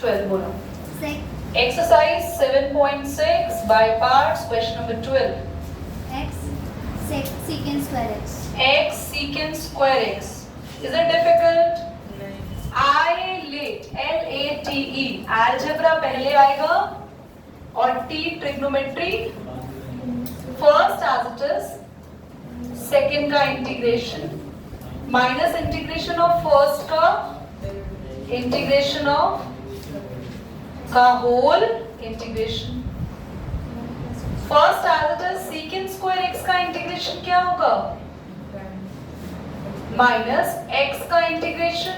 12 बोलो। Exercise 7.6 by parts, question number 12. X secant square x. X secant square x. Is it difficult? L-A-T-E algebra पहले आएगा और T trigonometry first as it is, second का integration minus integration of first का integration of का whole integration. First as it is secant square x का integration क्या होगा? Minus x का इंटीग्रेशन,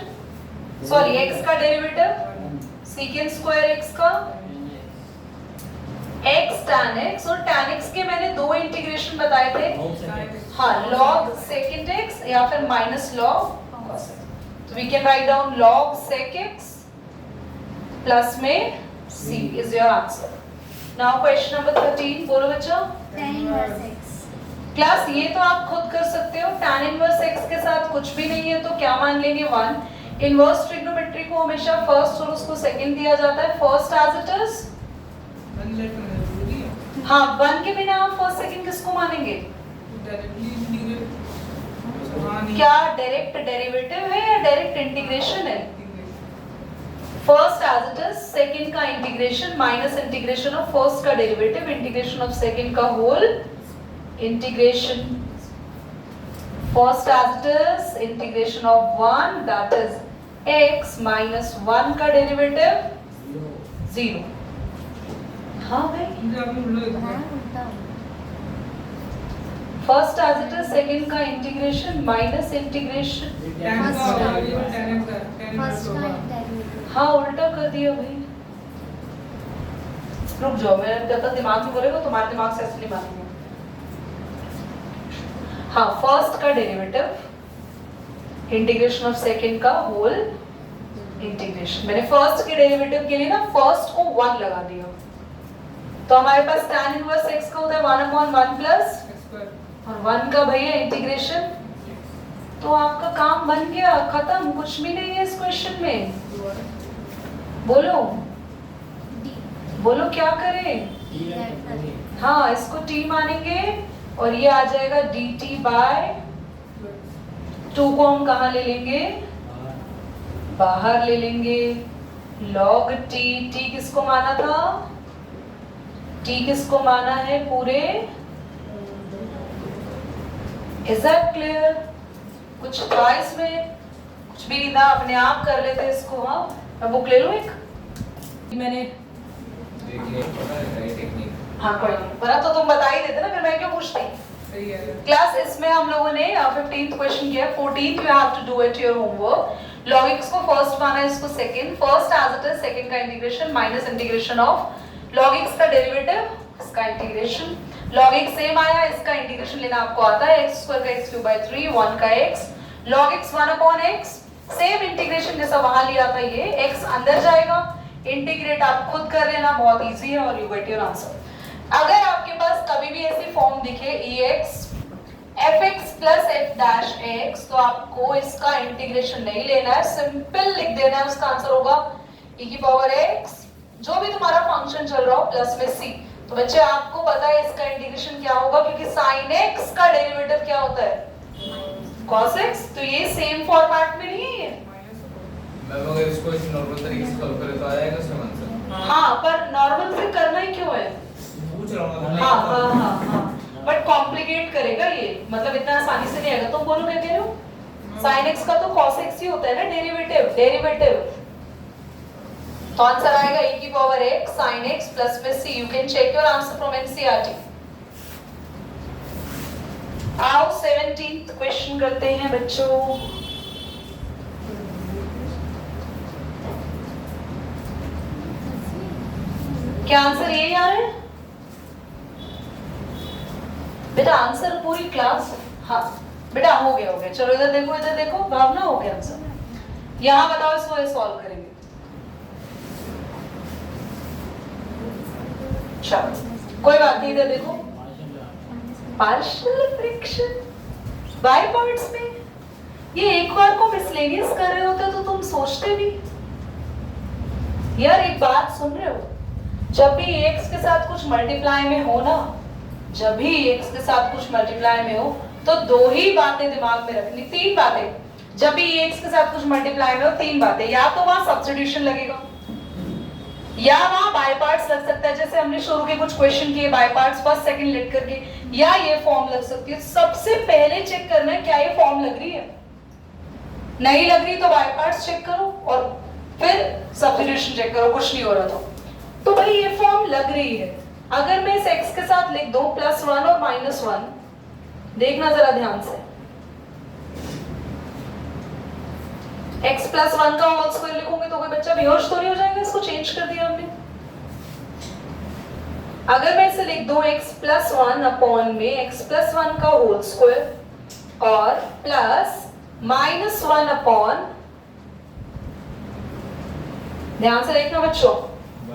सॉरी x का डेरिवेटिव secant स्क्वायर x का x tan x, और tan x के मैंने दो इंटीग्रेशन बताए थे, हाँ log secant x या फिर माइनस log cos x. तो we can write down log sec x plus में c is your answer. Now question number 13 बोलो बच्चों. Tan inverse x. क्लास ये तो आप खुद कर सकते हो, tan इनवर्स x के साथ कुछ भी नहीं है तो क्या मान लेंगे 1. इनवर्स ट्रिग्नोमेट्री को हमेशा फर्स्ट और उसको सेकंड दिया जाता है, फर्स्ट एज इट इज, हाँ 1 के बिना आप फर्स्ट सेकंड किसको मानेंगे? क्या डायरेक्ट डेरिवेटिव है या डायरेक्ट इंटीग्रेशन है? First as it is, second का integration minus integration of first का डेरिवेटिव, इंटीग्रेशन ऑफ सेकंड का whole integration. First as it is, integration of 1 that is x minus 1 का derivative 0. हाँ भाई, first as it is, second का integration minus integration, हाँ उल्टा कर दिया भाई. रुक जाओ, मैं जब तक दिमाग में बोलेगा तुम्हारे दिमाग से ऐसे नहीं मानेंगे. हाँ फर्स्ट का डेरिवेटिव इंटीग्रेशन ऑफ सेकंड का होल इंटीग्रेशन. मैंने फर्स्ट के डेरिवेटिव के लिए ना फर्स्ट को 1 लगा दिया, तो हमारे पास tan इनवर्स x का होता है 1/1 प्लस और 1 का भैया इंटीग्रेशन. तो आपका काम बन गया, खत्म, कुछ भी नहीं है इस क्वेश्चन में. बोलो बोलो क्या करें? हाँ इसको t मानेंगे और ये आ जाएगा dt बाय 2 को हम कहाँ ले लेंगे? बाहर ले लेंगे. log t, t किसको माना था? t किसको माना है पूरे? Is that clear? कुछ चॉइस में कुछ भी ना, अपने आप कर लेते इसको. हाँ मैं बुक ले लूं एक, मैंने हाँ कोई नहीं, पर तो तुम बता ही देते ना, फिर मैं क्यों पूछती. क्लास इसमें हम लोगों ने 15th क्वेश्चन किया, 14th you have to do it your homework. log x को फर्स्ट माना है, इसको second, first as it is, second का integration minus integration of log x का डेरिवेटिव, इसका इंटीग्रेशन. log x सेम आया, इसका इंटीग्रेशन लेना आपको आता है, x स्क्वायर का x³ 1 का x, log x 1/x, same integration जैसा वहां लिया था, ये x अंदर जाएगा, इंटीग्रेट आप खुद कर लेना, बहुत इजी है और यू गेट योर आंसर. अगर आपके पास कभी भी ऐसी फॉर्म दिखे ex fx plus f dash x, तो आपको इसका इंटीग्रेशन नहीं लेना है, सिंपल लिख देना है, उसका आंसर होगा e की पावर x, जो भी तुम्हारा फंक्शन चल रहा हो प्लस में c. तो बच्चे आपको पता है इसका इंटीग्रेशन क्या होगा, क्योंकि sin x का डेरिवेटिव क्या होता है? cos x. तो ये सेम फॉर्मेट में नहीं है. मैम अगर इसको इस नॉर्मल तरीके से सॉल्व करें तो आ जाएगा सेम आंसर. हाँ पर नॉर्मल से करना ही क्यों है? पूछ रहा हूं. हाँ बट कॉम्प्लिकेट करेगा ये, मतलब इतना आसानी से नहीं आएगा. तुम बोलो क्या कह रहे हो? sin x का तो cos x ही होता है ना डेरिवेटिव. तो आंसर आएगा e की power x sin x plus में c. You can check your answer from NCERT. आओ 17th क्वेश्चन करते हैं बच्चों. क्या आंसर यही आ रहा है बेटा? आंसर पूरी क्लास, हाँ बेटा हो गया. चलो इधर देखो, भावना हो गया आंसर. यहाँ बताओ इसको सॉल्व करेंगे. चलो कोई बात नहीं, इधर देखो. पार्शियल फ्रैक्शन बाय पार्ट्स में, ये एक बार को मिसलेनियस कर रहे होते तो तुम सोचते भी यार एक बात सुन रहे हो, जब भी x के साथ कुछ मल्टीप्लाई में हो ना, जब भी x के साथ कुछ मल्टीप्लाई में हो तो दो ही बातें दिमाग में रखनी, तीन बातें। जब भी x के साथ कुछ मल्टीप्लाई में हो तीन बातें, या तो वहां सब्स्टिट्यूशन लगेगा या वहां बाय पार्ट्स लग सकता है, जैसे हमने शुरू के कुछ क्वेश्चन किए by parts first second let करके, या ये फॉर्म लग सकती है। सबसे पहले चेक करना है क्या ये फॉर्म लग रही है, नहीं लग रही तो बाय पार्ट्स चेक करो और फिर सब्स्टिट्यूशन चेक करो, कुछ नहीं हो रहा तो भाई ये फॉर्म लग रही है। अगर मैं इस x के साथ लिख दूं +1 और -1, देखना जरा ध्यान से, x + 1 का होल स्क्वायर लिखूंगी तो कोई बच्चा बेहोश तो नहीं हो जाएगा, इसको चेंज कर दिया हमने। अगर मैं इसे लिख दूं x + 1 अपॉन में x + 1 का होल स्क्वायर और प्लस -1 अपॉन, ध्यान से देखना बच्चों,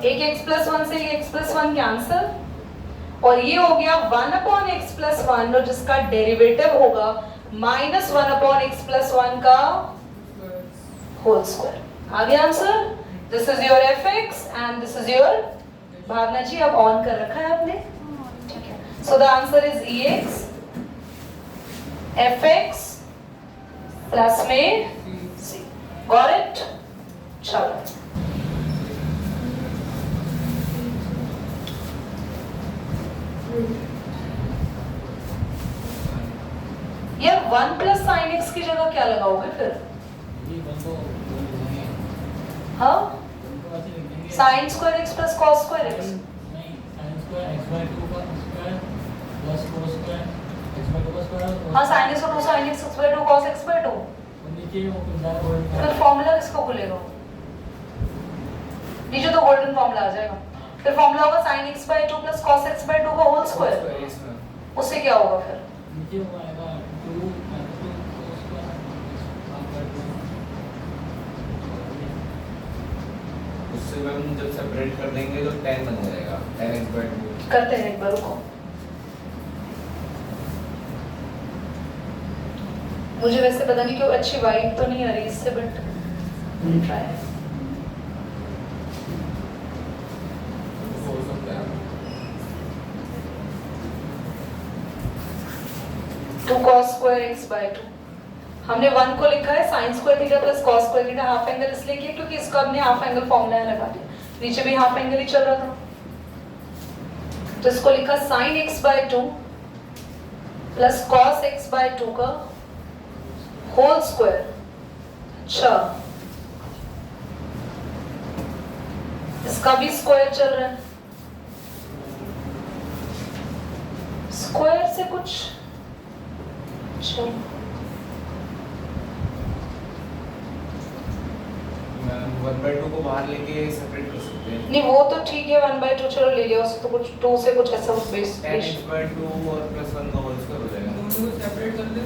एक x + 1 से एक x + 1 कैंसिल, और ये हो गया 1 अपॉन x + 1 और जिसका डेरिवेटिव होगा -1 अपॉन x + 1 का होल स्क्वायर। आ गया answer. This is your fx and this is your, Bhavna ji अब ऑन कर रखा है आपने, ठीक है। So the answer is ex fx plus में c। Got it? चलो यार 1 + sin x की जगह क्या लगाओगे फिर? हाँ, sin square x plus cos square x। नहीं, sin square x/2 का square plus cos square x/2 का स्क्वायर। हाँ, sin x और sin x x/2 cos x/2। और नीचे वो कितना होगा? फिर फॉर्मूला किसको खुलेगा? नीचे तो गोल्डन फॉर्मूला आ जाएगा। फिर फॉर्मूला होगा sin x/2 plus cos x/2 का होल स्क्वायर। उससे क्या होगा फिर? नीचे वो आएगा 2 cos square उससे हम जब सेपरेट कर देंगे तो 10 बन जाएगा, 10x/2। करते हैं एक बार, रुको। मुझे वैसे पता नहीं क्यों अच्छी वाइब तो नहीं आ रही इससे, बट ट्राई। हो सकता है 2 cos square x/2। हमने 1 को लिखा है sin square theta plus cos square theta, half angle इसलिए किया क्योंकि इसका हमने हाफ एंगल फॉर्मूला लगा दिया, नीचे भी हाफ एंगल ही चल रहा था, तो इसको लिखा sin x/2 plus cos x/2 का होल स्क्वायर। अच्छा, इसका भी स्क्वायर चल रहा है, स्क्वायर से कुछ चलो 1/2 को बाहर लेके सेपरेट कर सकते हैं। नहीं, वो तो ठीक है, 1/2 चलो ले लिया, उससे तो कुछ 2 से कुछ ऐसा कुछ बेस 10x/2 और +1 का होल स्क्वायर हो जाएगा। दोनों को सेपरेट कर ले।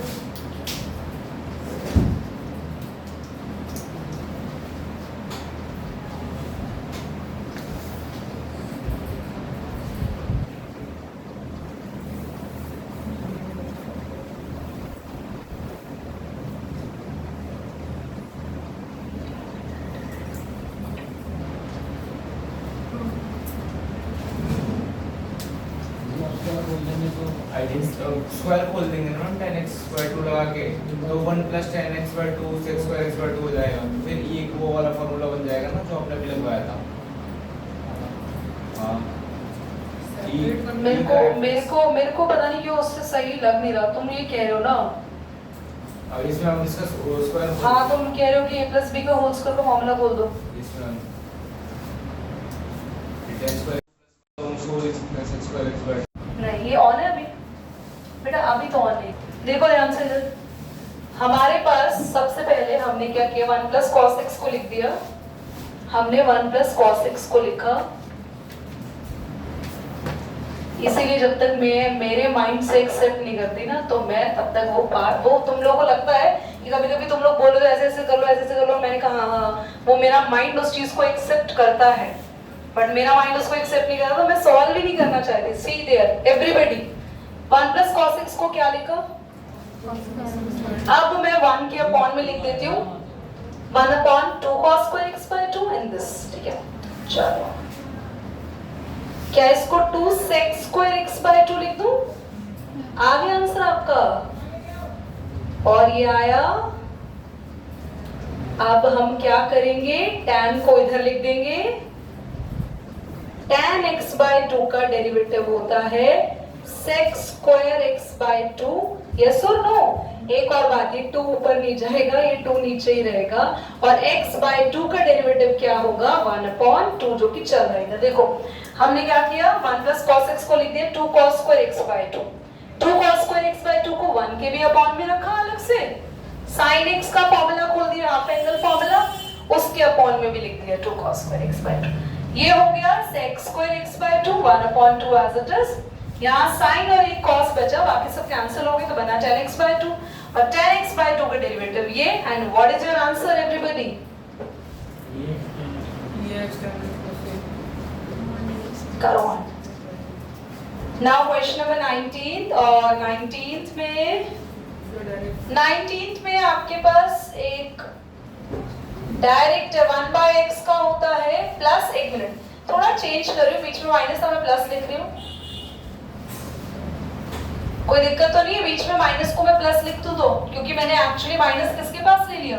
स्क्वायर खोल देंगे ना 10x/2 लगा के, तो 1 + 10x/2 sec2x/2 हो जाएगा। फिर ये वो वाला फॉर्मूला बन जाएगा ना जो आपने अभी लगवाया था। हाँ, मेरे को पता नहीं क्यों उससे सही लग नहीं रहा। तुम ये कह रहे हो ना, अब इसमें हम इसका स्क्वायर, हाँ तुम कह रहे हो कि a + b का होल स्क्वायर का फॉर्मूला बोल दो। इसमें हम 10² sec2x/2 नहीं, ये ऑन है अभी बेटा, अभी तो ऑन नहीं। देखो ध्यान से इधर, हमारे पास सबसे पहले हमने क्या किया, 1 + cos x को लिख दिया, हमने 1 + cos x को लिखा, इसीलिए जब तक मैं मेरे माइंड से एक्सेप्ट नहीं करती ना, तो मैं तब तक वो तुम लोगों को लगता है कि कभी-कभी तुम लोग बोलो ऐसे ऐसे कर लो, ऐसे ऐसे कर लो, मैंने कहा हाँ, वो मेरा माइंड उस चीज को एक्सेप्ट करता है, बट मेरा माइंड उसको एक्सेप्ट नहीं करता, तो मैं सॉल्व ही नहीं करना चाहती। सी देयर एवरीबॉडी, 1 + cos x को क्या लिखा, अब मैं 1 के अपॉन में लिख देती हूँ 1/2 cos square x/2 in this, ठीक है। चलो क्या इसको 2 sec square x by 2 लिख दूं? आ गया आंसर आपका। और ये आया। अब हम क्या करेंगे, tan को इधर लिख देंगे। tan x by 2 का डेरिवेटिव होता है sec square x by 2। Yes और नो? एक और बात, ये 2 ऊपर नहीं जाएगा, ये 2 नीचे ही रहेगा। और x by 2 का डेरिवेटिव क्या होगा? 1/2, जो कि चल रहेगा। देखो हमने क्या किया, 1 plus cos x को लिख दिया 2 cos square x by 2। 2 cos square x by 2 को 1 के भी अपॉन में रखा अलग से। sin x का फॉर्मूला खोल दिया, हाफ एंगल फॉर्मूला, उसके अपॉन में भी लिख दिया 2 cos square x by 2। ये हो गया sec square x by 2 1/2 as it is। यहाँ sin और एक cos बचा, बाकी सब कैंसिल हो गए तो बना tan x by 2 और tan x by 2 का डेरिवेटिव ये। And what is your answer everybody? करो ऑन। नाउ क्वेश्चन नंबर 19 और 19th में आपके पास एक डायरेक्ट 1/x का होता है प्लस, एक मिनट थोड़ा चेंज कर रही हूँ, बीच में माइनस था मैं प्लस लिख रही हूँ। कोई दिक्कत तो नहीं है बीच में माइनस को मैं प्लस लिख दूं तो, क्योंकि मैंने एक्चुअली माइनस किसके पास ले लिया,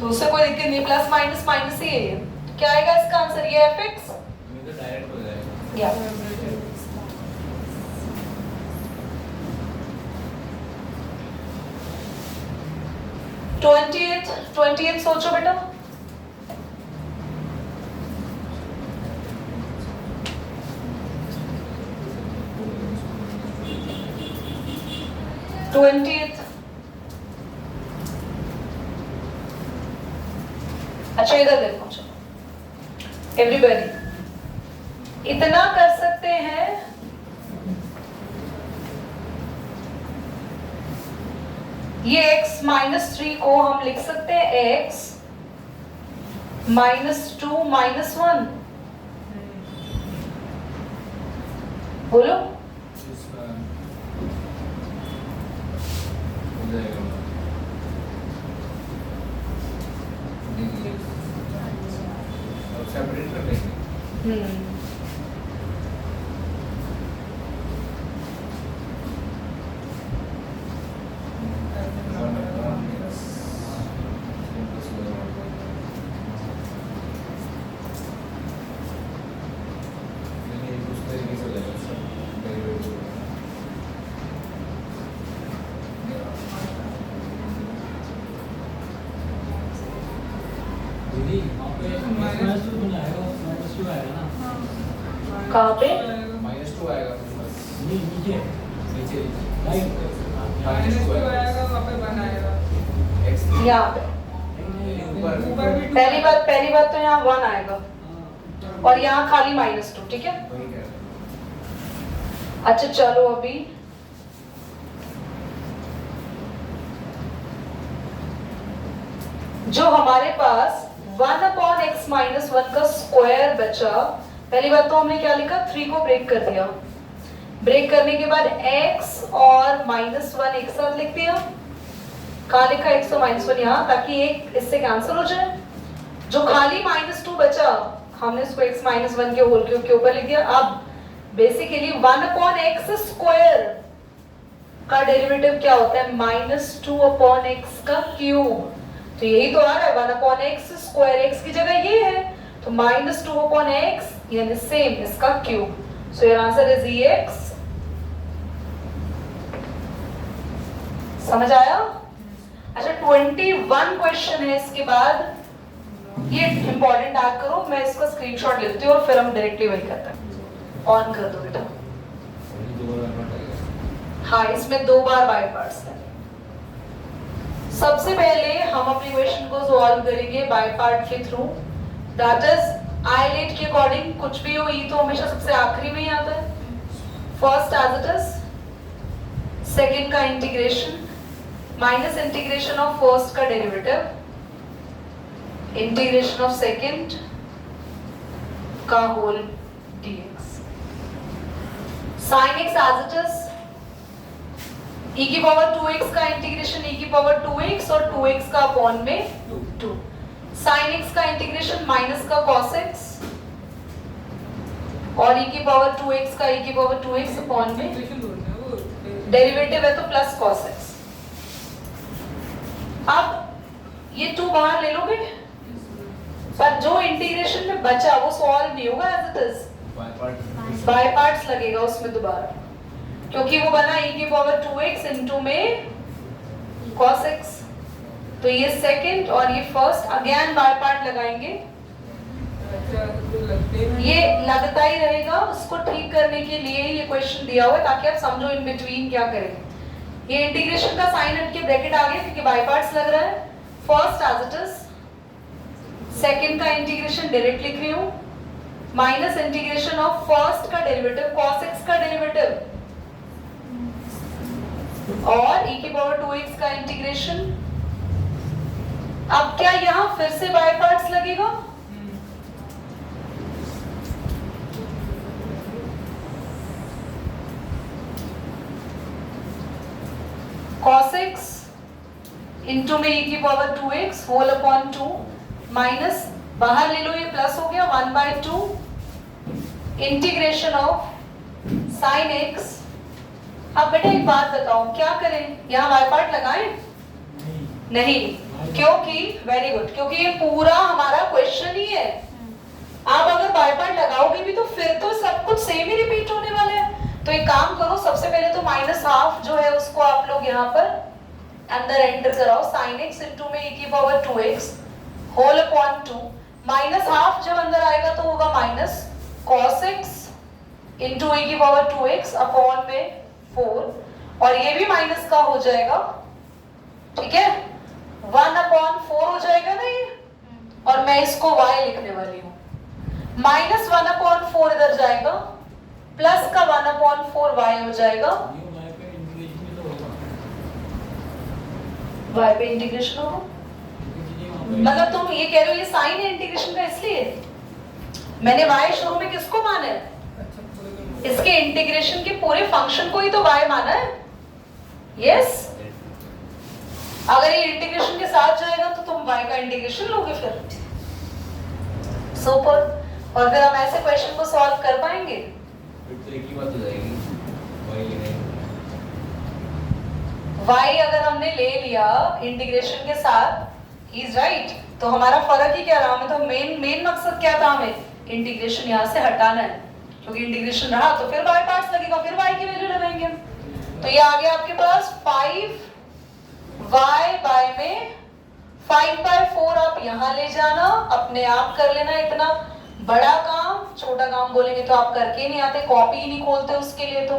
तो उससे कोई दिक्कत नहीं, प्लस माइनस माइनस ही है। क्या आएगा इसका आंसर? ये fx ये तो डायरेक्ट हो जाएगा। या 20th सोचो बेटा। अच्छा इधर देखो, चलो एवरीबॉडी इतना कर सकते हैं। ये x -3 को हम लिख सकते हैं x -2 -1। बोलो सेपरेट कर देंगे। कहाँ पे? -2 आएगा नीचे नीचे राइट -2 आएगा, वहाँ पे 1 आएगा। x यहाँ पे ऊपर भी पहली बात तो यहाँ 1 आएगा और यहाँ खाली -2, ठीक है। वही कह रहा हूँ। अच्छा चलो अभी जो हमारे पास 1/x -1 का स्क्वायर बचा, पहली बात तो हमने क्या लिखा, 3 को ब्रेक कर दिया। ब्रेक करने के बाद x और -1 एक साथ लिख दिया। कहाँ लिखा x और -1? यहाँ, ताकि एक इससे कैंसिल हो जाए। जो खाली -2 बचा हमने इसको x -1 के होल क्यूब के ऊपर लिख दिया। अब बेसिकली 1/x स्क्वायर का डेरिवेटिव क्या होता है? -2/x का क्यूब। तो यही तो आ रहा है 1/x स्क्वायर, x की जगह ये है तो -2/x यानी सेम इसका cube. So your answer is ex। समझ आया? अच्छा 21 क्वेश्चन है इसके बाद। ये इंपॉर्टेंट याद करो, मैं इसका स्क्रीनशॉट लेती हूँ और फिर हम डायरेक्टली वही करते हैं। ऑन कर दो बेटा। हाँ इसमें 2 बार बाय पार्ट्स है। सबसे पहले हम अपने क्वेश्चन को सॉल्व करेंगे बाय पार्ट के थ्रू। दैट इज आईलेट के अकॉर्डिंग कुछ भी हो, ई तो हमेशा सबसे आखिरी में ही आता है। First as it is, second का integration minus integration of first का डेरिवेटिव, इंटीग्रेशन ऑफ सेकंड का whole dx, sin x as it is, e की पावर 2x का इंटीग्रेशन e की पावर 2x और 2x का अपॉन में 2, sin x का इंटीग्रेशन माइनस का cos x और e की पावर 2x का e की पावर 2x अपॉन में डेरिवेटिव है तो प्लस cos x। अब ये 2 बाहर ले लोगे, पर जो इंटीग्रेशन में बचा वो सॉल्व नहीं होगा as it is, by parts लगेगा उसमें दोबारा, क्योंकि वो बना e की पावर 2x इनटू में cos x। तो ये सेकंड और ये फर्स्ट अगेन बाय पार्ट लगाएंगे। ये लगता ही रहेगा, उसको ठीक करने के लिए ये क्वेश्चन दिया हुआ है ताकि आप समझो इन बिटवीन क्या करें। ये इंटीग्रेशन का साइन हट के ब्रैकेट आ गया क्योंकि बाय पार्ट्स लग रहा है। First as it is, second का इंटीग्रेशन डायरेक्ट लिख रही हूं, माइनस इंटीग्रेशन ऑफ फर्स्ट का डेरिवेटिव cos x का डेरिवेटिव और e की पावर 2x का इंटीग्रेशन। अब क्या यहां फिर से बाय पार्ट्स लगेगा? cos x इंटू में e की power 2x whole upon 2 minus बाहर ले लो, ये प्लस हो गया 1/2 इंटीग्रेशन ऑफ sin x। अब बेटा एक बात बताओ, क्या करें, यहाँ बाय पार्ट लगाएं? नहीं, क्योंकि वेरी गुड, क्योंकि ये पूरा हमारा क्वेश्चन ही है। आप अगर बाय पार्ट लगाओगे भी तो फिर तो सब कुछ सेम ही रिपीट होने वाला है। तो एक काम करो, सबसे पहले तो -½ जो है उसको आप लोग यहाँ पर अंदर एंटर कराओ, sin x इनटू में e की पावर 2x होल अपॉन 2 -½ जब अंदर आएगा तो होगा minus cos x into e की पावर 2x अपॉन में 4 और ये भी माइनस का हो जाएगा, ठीक है, 1/4 हो जाएगा ना ये, और मैं इसको y लिखने वाली हूँ। -1/4 इधर जाएगा, प्लस का 1/4 y हो जाएगा। y पे इंटीग्रेशन होगा, मतलब तुम ये कह रहे हो ये साइन है इंटीग्रेशन का, इसलिए मैंने y शुरू में किसको माना है? इसके इंटीग्रेशन के पूरे फंक्शन को ही तो y माना है। यस, अगर ये इंटीग्रेशन के साथ जाएगा तो तुम y का इंटीग्रेशन लोगे फिर। सुपर। और फिर हम ऐसे क्वेश्चन को सॉल्व कर पाएंगे। फिर तो एक ही बात हो जाएगी, y अगर हमने ले लिया इंटीग्रेशन के साथ, इज राइट, तो हमारा फर्क ही क्या रहा? हमें तो मेन मकसद क्या था? हमें इंटीग्रेशन यहाँ से हटाना है, क्योंकि इंटीग्रेशन रहा तो फिर बाय पार्ट्स लगेगा, फिर y की वैल्यू लगाएंगे हम। तो ये आ गया आपके पास 5y में 5/4 आप यहाँ ले जाना, अपने आप कर लेना। इतना बड़ा काम, छोटा काम बोलेंगे तो आप करके ही नहीं आते, कॉपी ही नहीं खोलते उसके लिए। तो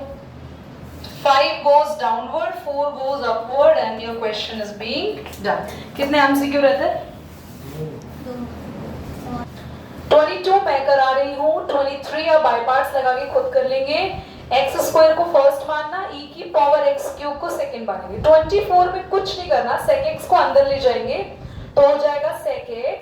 5 goes downward, 4 goes upward and your question is being done. कितने MCQ रहते हैं? 22 मैं करा रही हूँ, 23 अब बाय पार्ट्स लगा के खुद कर लेंगे। x² को फर्स्ट मानना, e की पावर x³ को सेकंड मानेंगे। 24 में कुछ नहीं करना, sec x को अंदर ले जाएंगे तो हो जाएगा sec x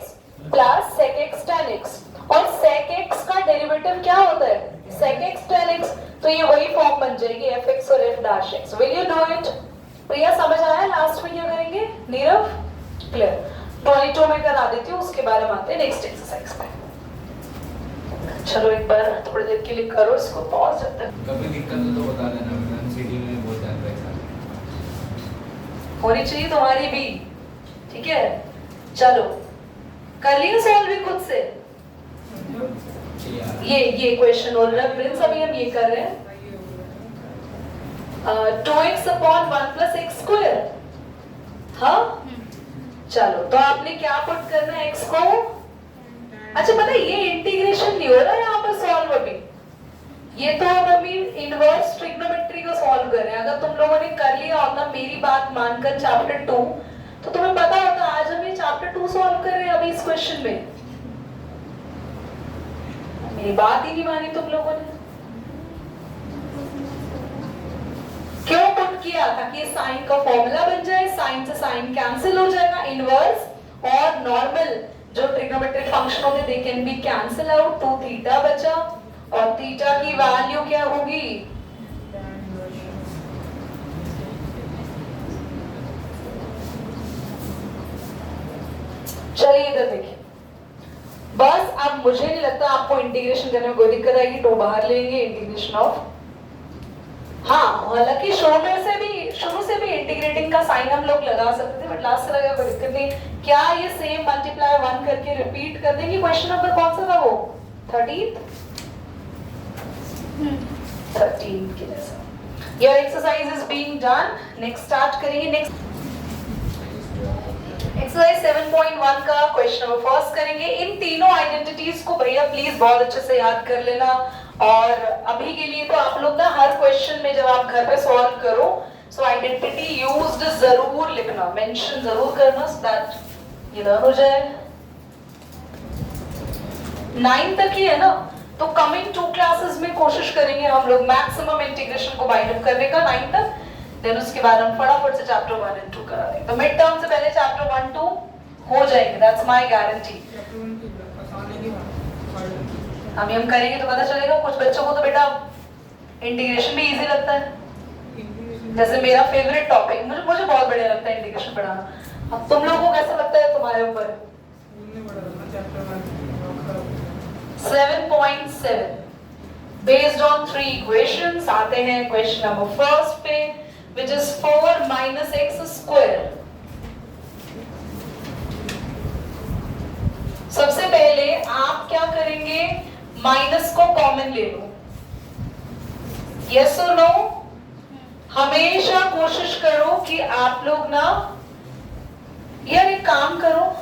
plus sec x tan x, और sec x का डेरिवेटिव क्या होता है? sec x tan x। तो ये वही फॉर्म बन जाएगी fx और f dash x। Will you do it? प्रिया समझ आया लास्ट में क्या करेंगे? नीरव क्लियर? 22 में करा देती हूँ, उसके बाद हम आते हैं नेक्स्ट एक्सरसाइज पे। चलो एक बार थोड़ी देर के लिए करो इसको पॉज जब तक। कभी दिक्कत हो तो बता देना, मैं सीडी में बहुत ज्यादा है, होनी चाहिए तुम्हारी भी, ठीक है? चलो कर लियो सॉल्व भी खुद से। ये क्वेश्चन और रेफरेंस अभी हम ये कर रहे हैं। 2x upon 1 plus x²। हाँ चलो, तो आपने क्या पुट करना है? x को, अच्छा पता है ये इंटीग्रेशन नहीं हो रहा है यहाँ पर सॉल्व अभी, ये तो हम अभी इनवर्स ट्रिग्नोमेट्री को सॉल्व कर रहे हैं। अगर तुम लोगों ने कर लिया होता मेरी बात मानकर चैप्टर 2, तो तुम्हें पता होता आज हम ये चैप्टर 2 सॉल्व कर रहे हैं अभी इस क्वेश्चन में। मेरी बात ही नहीं मानी तुम लोगों ने। क्यों पुट किया? ताकि साइन का फॉर्मूला बन जाए, साइन से साइन कैंसिल हो जाएगा, इनवर्स और नॉर्मल जो ट्रिग्नोमेट्रिक फंक्शन होते they can be cancel out, 2 theta बचा, और थीटा की वैल्यू क्या होगी? चलिए इधर देखिए, बस अब मुझे नहीं लगता आपको इंटीग्रेशन करने में कोई दिक्कत आएगी, तो बाहर लेंगे इंटीग्रेशन ऑफ। हाँ, हालांकि शुरू से भी इंटीग्रेटिंग का साइन हम लोग लगा सकते थे, बट लास्ट से लगा कोई दिक्कत नहीं। क्या ये सेम मल्टीप्लाई 1 करके रिपीट कर देंगे? क्वेश्चन नंबर कौन सा था वो? 13 के जैसा। Your exercise is being done. Next start करेंगे। नेक्स्ट एक्सरसाइज 7.1 का क्वेश्चन नंबर फर्स्ट करेंगे। इन तीनों आइडेंटिटीज को भैया प्लीज बहुत अच्छे से याद कर लेना, और अभी के लिए तो आप लोग ना हर क्वेश्चन में जब आप घर पे सॉल्व करो सो आइडेंटिटी यूज्ड जरूर लिखना, मेंशन जरूर करना, सो दैट ये लर्न हो जाए। 9 तक ही है ना, तो कमिंग 2 क्लासेस में कोशिश करेंगे हम लोग मैक्सिमम इंटीग्रेशन को बाइंड अप करने का 9 तक। देन उसके बाद हम फटाफट से चैप्टर 1 और 2 करा देंगे। तो मिड टर्म से पहले चैप्टर 1 2 हो जाएंगे, दैट्स माय गारंटी। हम करेंगे तो पता चलेगा। कुछ बच्चों को तो बेटा इंटीग्रेशन भी इजी लगता है, जैसे मेरा फेवरेट टॉपिक, मुझे बहुत बढ़िया लगता है इंटीग्रेशन पढ़ाना। अब तुम लोगों को कैसा लगता है, तुम्हारे ऊपर। 7.7 बेस्ड ऑन 3 इक्वेशंस। आते हैं क्वेश्चन नंबर फर्स्ट पे, which is 4 minus x square। सबसे पहले आप क्या करेंगे, माइनस को कॉमन ले लो। यस और नो? हमेशा कोशिश करो कि आप लोग ना, यार एक काम करो,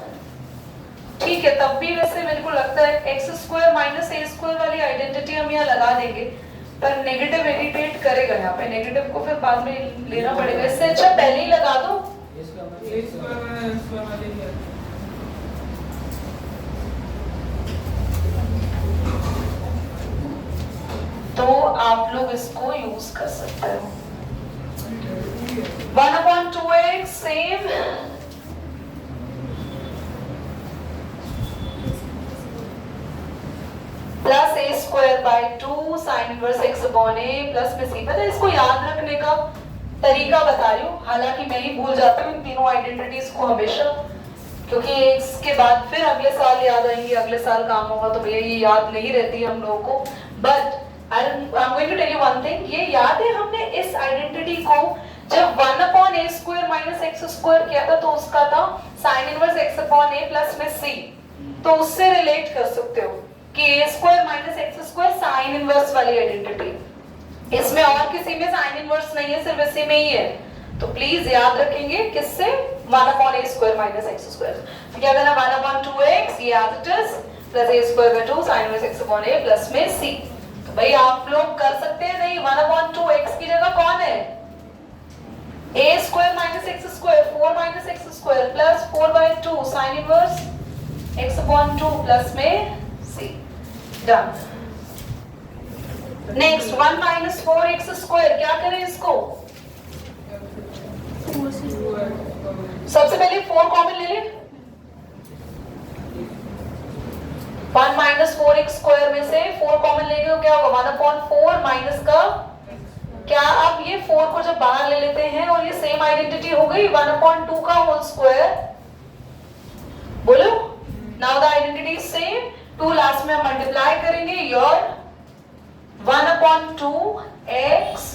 ठीक है, तब भी वैसे मेरे को लगता है एक्स स्क्वायर माइनस ए स्क्वायर वाली आइडेंटिटी हम यहाँ लगा देंगे, पर नेगेटिव इरिटेट करेगा यहाँ पे, नेगेटिव को फिर बाद में लेना पड़ेगा। इससे अच्छा पहले ही लगा दो। तो आप लोग इसको यूज कर सकते हो। 1/2x same plus A square by 2 sine inverse x upon a plus में सी। मतलब इसको याद रखने का तरीका बता रही हूँ, हालांकि मैं ही भूल जाती हूँ इन तीनों आइडेंटिटीज को हमेशा, क्योंकि इसके बाद फिर अगले साल याद आएंगी, अगले साल काम होगा, तो भैया ये याद नहीं रहती है हम लोगों को। But I'm going to tell you one thing, ये याद है हमने इस आइडेंटिटी को जब 1/a square minus x square किया था, तो उसका था sine inverse x upon a plus में सी। तो उससे रिलेट कर सकते हो कि a square minus x square sine inverse वाली आइडेंटिटी। इसमें और किसी में साइन इनवर्स नहीं है, सिर्फ इसी में ही है। तो प्लीज याद रखेंगे किससे, 1/a square minus x square. तो क्या करना, 1/2x ये as it is plus a square by 2 sine inverse x upon a plus में सी। भाई आप लोग कर सकते हैं नहीं, 1/2x की जगह कौन है, a square minus x square 4 minus x square plus 4/2 sine inverse x upon 2 plus में c। Done. Next 1 minus 4x square, क्या करें इसको, सबसे पहले 4 कॉमन ले ले। 1 माइनस 4x स्क्वायर में से 4 कॉमन लेंगे तो क्या होगा, 1/4 माइनस का क्या, अब ये 4 को जब बाहर ले लेते हैं और ये सेम आइडेंटिटी हो गई 1/2 का होल स्क्वायर। बोलो, now the identity is same. 2 last में हम मल्टीप्लाई करेंगे, your 1/2x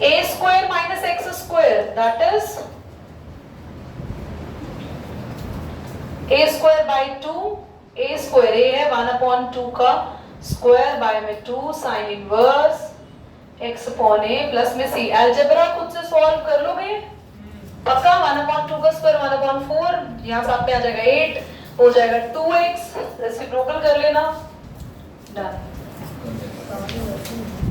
a square minus x square, that is a square by 2, a square a है 1/2 का स्क्वायर बाय में 2 sine inverse x upon a plus में c। Algebra खुद से solve कर लो भैया, पक्का। 1/2 का स्क्वायर 1/4, यहाँ साथ में आ जाएगा 8, हो जाएगा 2x, रेसिप्रोकल कर लेना। डन।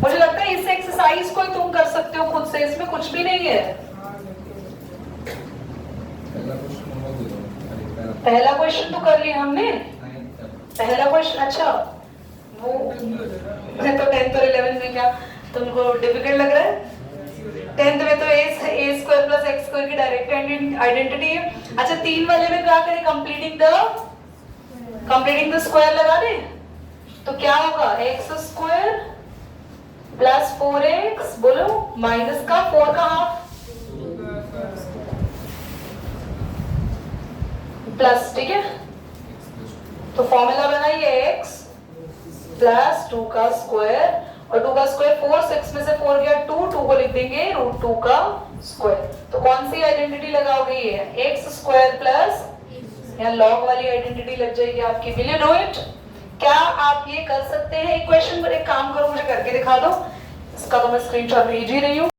मुझे लगता है इस एक्सरसाइज को तुम कर सकते हो खुद से, इसमें कुछ भी नहीं है। पहला क्वेश्चन तो कर लिया हमने, पहला क्वेश्चन। अच्छा वो तो 10th और 11th में क्या तुमको डिफिकल्ट लग रहा है? 10th में तो a square plus x square की डायरेक्ट आइडेंटिटी है। अच्छा 3 वाले में क्या करें, कंप्लीटिंग द स्क्वायर लगा दे, तो क्या होगा x स्क्वायर प्लस 4x, बोलो, माइनस का 4 का हाफ प्लस, ठीक है। तो फॉर्मूला बनाइए x प्लस 2 का स्क्वायर, और 2 का स्क्वायर 4, 6 में से 4 गया 2, 2 को लिख देंगे √2 का स्क्वायर। तो कौन सी आइडेंटिटी लगाओगे? ये x स्क्वायर प्लस, यहाँ log वाली आइडेंटिटी लग जाएगी आपकी। Will you do it? क्या आप ये कर सकते हैं? इक्वेशन पर एक काम करो, मुझे करके दिखा दो। इसका तो मैं स्क्रीनशॉट भेज ही रही हूँ।